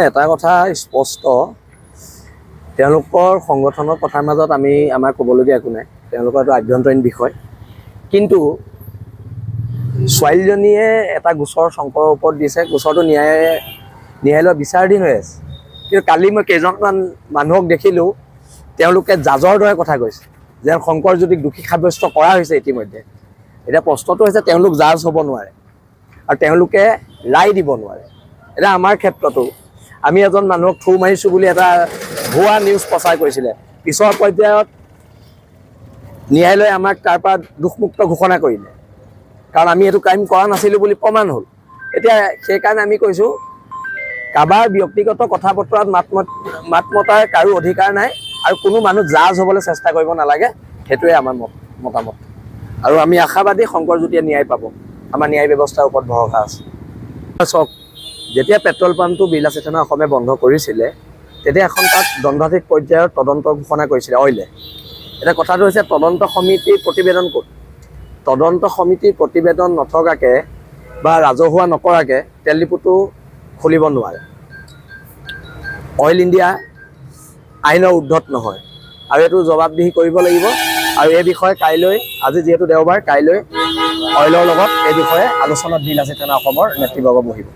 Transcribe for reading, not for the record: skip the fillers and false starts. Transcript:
এটা কথা স্পষ্ট, তেওঁলোকৰ সংগঠনৰ কথাৰ মাজত আমাৰ ক'বলগীয়া একো নাই, তেওঁলোকৰ এইটো আভ্যন্তৰীণ বিষয়। কিন্তু ছোৱালীজনীয়ে এটা গোচৰ শংকৰৰ ওপৰত দিছে, গোচৰটো ন্যায়ালয়ৰ বিচাৰাধীন হৈ আছে। কিন্তু কালি মই কেইজনমান মানুহক দেখিলোঁ, তেওঁলোকে জাজৰ দৰে কথা কৈছে যে শংকৰজ্যোতিক দোষী সাব্যস্ত কৰা হৈছে ইতিমধ্যে। এতিয়া প্ৰশ্নটো হৈছে তেওঁলোক জাজ হ'ব নোৱাৰে আৰু তেওঁলোকে ৰায় দিব নোৱাৰে। এতিয়া আমাৰ ক্ষেত্ৰতো আমি এজন মানুহক থু মাৰিছোঁ বুলি এটা ভুৱা নিউজ প্ৰচাৰ কৰিছিলে, পিছৰ পৰ্যায়ত ন্যায়ালয়ে আমাক তাৰ পৰা দোষমুক্ত ঘোষণা কৰিলে, কাৰণ আমি এইটো ক্ৰাইম কৰা নাছিলোঁ বুলি প্ৰমাণ হ'ল। এতিয়া সেইকাৰণে আমি কৈছোঁ, কাৰোবাৰ ব্যক্তিগত কথা বতৰাত মাত মতাৰ কাৰো অধিকাৰ নাই আৰু কোনো মানুহ জাজ হ'বলৈ চেষ্টা কৰিব নালাগে, সেইটোৱে আমাৰ মতামত। আৰু আমি আশাবাদী শংকৰজ্যোতিয়ে ন্যায় পাব, আমাৰ ন্যায় ব্যৱস্থাৰ ওপৰত ভৰসা আছে। চাওক, যেতিয়া পেট্ৰল পাম্পটো বিলাসী থানা অসমে বন্ধ কৰিছিলে, তেতিয়া এখন তাত দণ্ডাধীশ পৰ্যায়ৰ তদন্ত ঘোষণা কৰিছিলে অইলে। এতিয়া কথাটো হৈছে, তদন্ত সমিতিৰ প্ৰতিবেদন ক'ত? তদন্ত সমিতিৰ প্ৰতিবেদন নথকাকৈ বা ৰাজহুৱা নকৰাকৈ তেল ডিপুটো খুলিব নোৱাৰে। অইল ইণ্ডিয়া আইনৰ উৰ্ধত নহয় আৰু এইটো জবাবদিহি কৰিব লাগিব। আৰু এই বিষয়ে কাইলৈ, আজি যিহেতু দেওবাৰ, কাইলৈ অইলৰ লগত এই বিষয়ে আলোচনাত বিলাসী থানা অসমৰ নেতৃবৰ্গ বহিব।